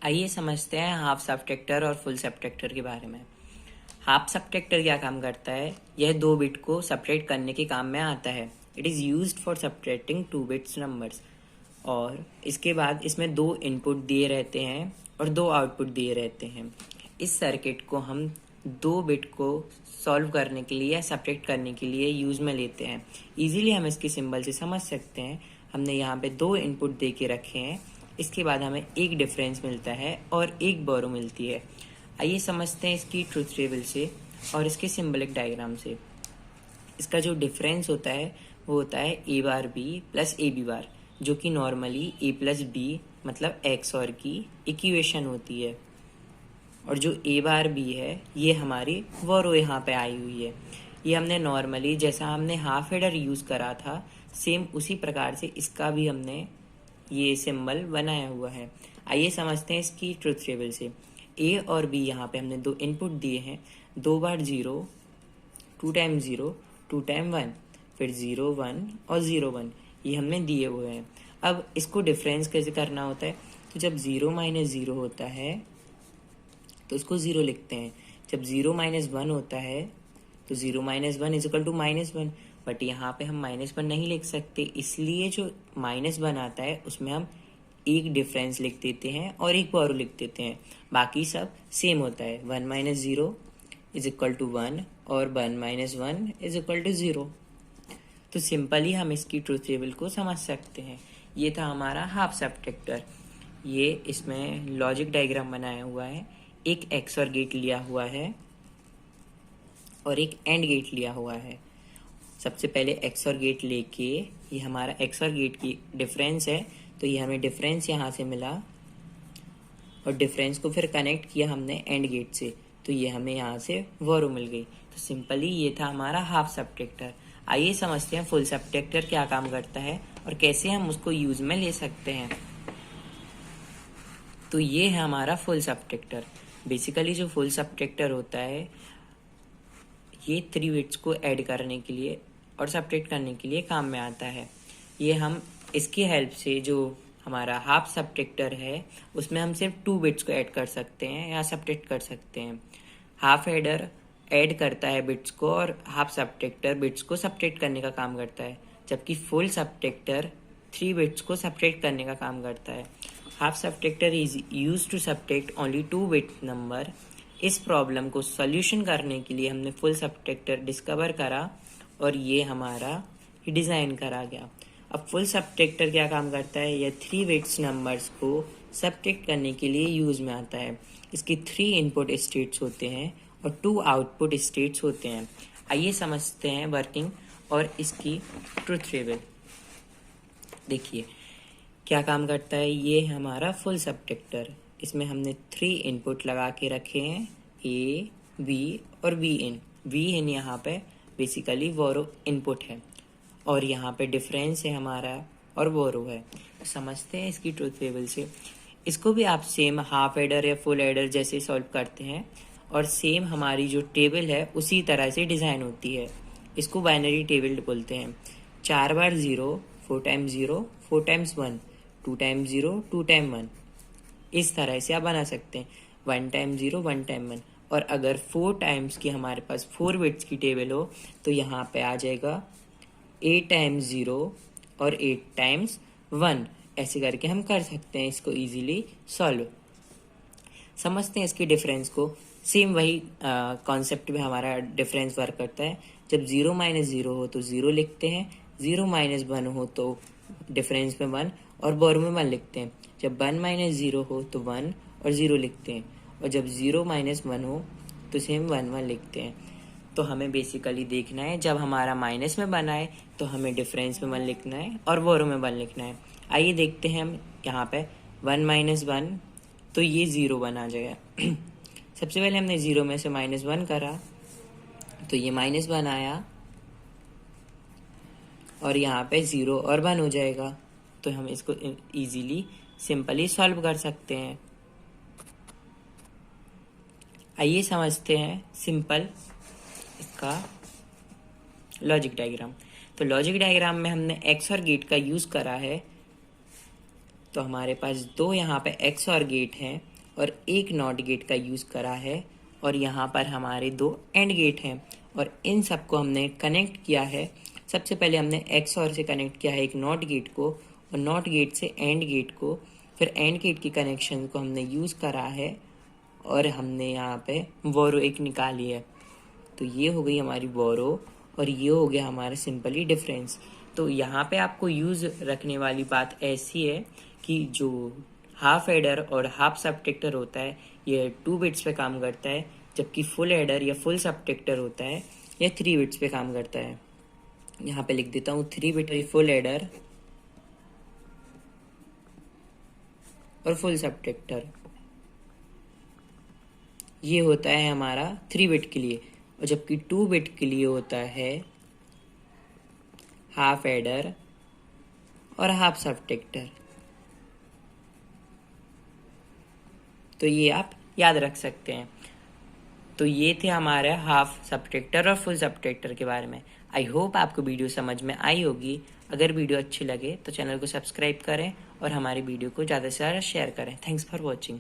आइए समझते हैं हाफ सबट्रैक्टर और फुल सबट्रैक्टर के बारे में। हाफ सबट्रैक्टर क्या काम करता है? यह दो बिट को सब्ट्रैक्ट करने के काम में आता है। It is used for subtracting to bits numbers. और इसके बाद इसमें दो इनपुट दिए रहते हैं और दो आउटपुट दिए रहते हैं। इस सर्किट को हम दो बिट को सॉल्व करने के लिए या सब्ट्रैक्ट करने के लिए यूज में लेते हैं। इजीली हम इसके सिंबल से समझ सकते हैं। हमने यहाँ पे दो इनपुट दे के रखे हैं, इसके बाद हमें एक डिफरेंस मिलता है और एक बोरो मिलती है। आइए समझते हैं इसकी ट्रुथ टेबल से और इसके सिंबलिक डायग्राम से। इसका जो डिफरेंस होता है वो होता है A bar B plus A B bar, जो कि नॉर्मली ए प्लस बी मतलब एक्स और की इक्वेशन होती है। और जो ए बार बी है ये हमारी वोरो यहाँ पे आई हुई है। ये हमने नॉर्मली जैसा हमने हाफ हेडर यूज़ करा था सेम उसी प्रकार से इसका भी हमने ये सिंबल बनाया हुआ है। आइए समझते हैं इसकी ट्रुथ टेबल से। ए और बी यहाँ पे हमने दो इनपुट दिए हैं, दो बार 0, 2 टाइम 0, 2 टाइम 1, फिर 0 1 और 0 1 ये हमने दिए हुए हैं। अब इसको डिफरेंस कैसे करना होता है? तो जब 0 माइनस 0 होता है तो इसको 0 लिखते हैं। जब 0 माइनस 1 होता है तो 0 minus 1 is equal to -1। But यहाँ पे हम -1 नहीं लिख सकते, इसलिए जो -1 आता है उसमें हम एक डिफरेंस लिख देते हैं और एक बोरो लिख देते हैं। बाकी सब सेम होता है। 1 माइनस 0 इज इक्वल टू 1 और 1 माइनस 1 इज इक्वल टू 0। तो सिंपली हम इसकी ट्रुथ टेबल को समझ सकते हैं। ये था हमारा हाफ सबट्रैक्टर। ये इसमें लॉजिक डायग्राम बनाया हुआ है। एक एक्सऑर गेट लिया हुआ है और एक एंड गेट लिया हुआ है। सबसे पहले एक्सऑर गेट लेके ये हमारा एक्सऑर गेट की डिफरेंस है, तो ये हमें डिफरेंस यहाँ से मिला और डिफरेंस को फिर कनेक्ट किया हमने एंड गेट से, तो ये हमें यहाँ से वोरो मिल गई। तो सिंपली ये था हमारा हाफ सबट्रैक्टर। आइए समझते हैं फुल सबट्रैक्टर क्या काम करता है और कैसे हम उसको यूज में ले सकते हैं। तो ये है हमारा फुल सबट्रैक्टर। बेसिकली जो फुल सबट्रैक्टर होता है ये 3 बिट्स को ऐड करने के लिए और सब्ट्रैक्ट करने के लिए काम में आता है। ये हम इसकी हेल्प से जो हमारा हाफ सब्ट्रैक्टर है उसमें हम सिर्फ 2 बिट्स को ऐड कर सकते हैं या सब्ट्रैक्ट कर सकते हैं। हाफ हेडर ऐड करता है बिट्स को और हाफ सब्ट्रैक्टर बिट्स को सब्ट्रैक्ट करने का काम करता है, जबकि फुल सब्ट्रैक्टर 3 बिट्स को सब्ट्रैक्ट करने का काम करता है। Half subtractor is used to subtract only 2 bit number. इस प्रॉब्लम को सॉल्यूशन करने के लिए हमने फुल सब्ट्रैक्टर डिस्कवर करा और ये हमारा डिज़ाइन करा गया। अब फुल सब्ट्रैक्टर क्या काम करता है? यह 3 बिट्स नंबर्स को सब्ट्रैक्ट करने के लिए यूज में आता है। इसकी 3 इनपुट स्टेट्स होते हैं और 2 आउटपुट स्टेट्स होते हैं। आइए समझते हैं वर्किंग और इसकी ट्रुथ टेबल। देखिए क्या काम करता है। ये हमारा फुल सब्ट्रैक्टर। इसमें हमने 3 इनपुट लगा के रखे हैं, ए बी और वी इन। वी इन यहाँ पे बेसिकली वोरो इनपुट है और यहाँ पे डिफरेंस है हमारा और वोरो है। तो समझते हैं इसकी ट्रुथ टेबल से। इसको भी आप सेम हाफ एडर या फुल एडर जैसे सॉल्व करते हैं और सेम हमारी जो टेबल है उसी तरह से डिज़ाइन होती है। इसको बाइनरी टेबल बोलते हैं। 4 बार 0, 4 टाइम 0, 4 टाइम्स 1, 2 टाइम 0, 2 टाइम 1। इस तरह से आप बना सकते हैं। 1 टाइम 0, 1 टाइम 1। और अगर 4 टाइम्स की हमारे पास 4 बिट्स की टेबल हो तो यहाँ पे आ जाएगा 8 टाइम्स 0 और 8 टाइम्स 1। ऐसे करके हम कर सकते हैं इसको इजीली सॉल्व। समझते हैं इसके डिफरेंस को। सेम वही कॉन्सेप्ट में हमारा डिफरेंस वर्क करता है। जब 0 माइनस 0 हो तो 0 लिखते हैं, 0 माइनस 1 हो तो डिफरेंस में 1 और बोरो में 1 लिखते हैं। जब 1 माइनस 0 हो तो 1 और 0 लिखते हैं और जब 0 माइनस 1 हो तो सेम 1 1 लिखते हैं। तो हमें बेसिकली देखना है जब हमारा माइनस में बना है तो हमें डिफरेंस में 1 लिखना है और बोरो में 1 लिखना है। आइए देखते हैं हम यहाँ पे 1 माइनस 1 तो ये 0 1 आ जाएगा। सबसे पहले हमने 0 में से -1 करा तो ये -1 आया और यहाँ पे 0 और 1 हो जाएगा। तो हम इसको इजीली सिंपली सॉल्व कर सकते हैं। आइए समझते हैं सिंपल इसका लॉजिक डायग्राम। तो लॉजिक डायग्राम में हमने एक्सऑर गेट का यूज करा है। तो हमारे पास 2 यहाँ पे एक्सऑर गेट हैं और एक नॉट गेट का यूज़ करा है, और यहाँ पर हमारे 2 एंड गेट हैं और इन सबको हमने कनेक्ट किया है। सबसे पहले हमने XOR से कनेक्ट किया है एक नॉट गेट को, और नॉट गेट से एंड गेट को, फिर एंड गेट की कनेक्शन को हमने यूज़ करा है और हमने यहाँ पे बोरो एक निकाली है। तो ये हो गई हमारी बोरो और ये हो गया हमारा सिंपली डिफरेंस। तो यहाँ पे आपको यूज़ रखने वाली बात ऐसी है कि जो हाफ एडर और हाफ सबट्रैक्टर होता है ये 2 बिट्स पे काम करता है, जबकि फुल एडर या फुल सबट्रैक्टर होता है ये 3 बिट्स पे काम करता है। यहाँ पे लिख देता हूँ 3 बिट फुल एडर और फुल सबट्रैक्टर। ये होता है हमारा 3 बिट के लिए, और जबकि 2 बिट के लिए होता है हाफ एडर और हाफ सबट्रैक्टर। तो ये आप याद रख सकते हैं। तो ये थे हमारे हाफ सबट्रैक्टर और फुल सबट्रैक्टर के बारे में। आई होप आपको वीडियो समझ में आई होगी। अगर वीडियो अच्छी लगे तो चैनल को सब्सक्राइब करें और हमारी वीडियो को ज़्यादा से ज़्यादा शेयर करें। Thanks for watching.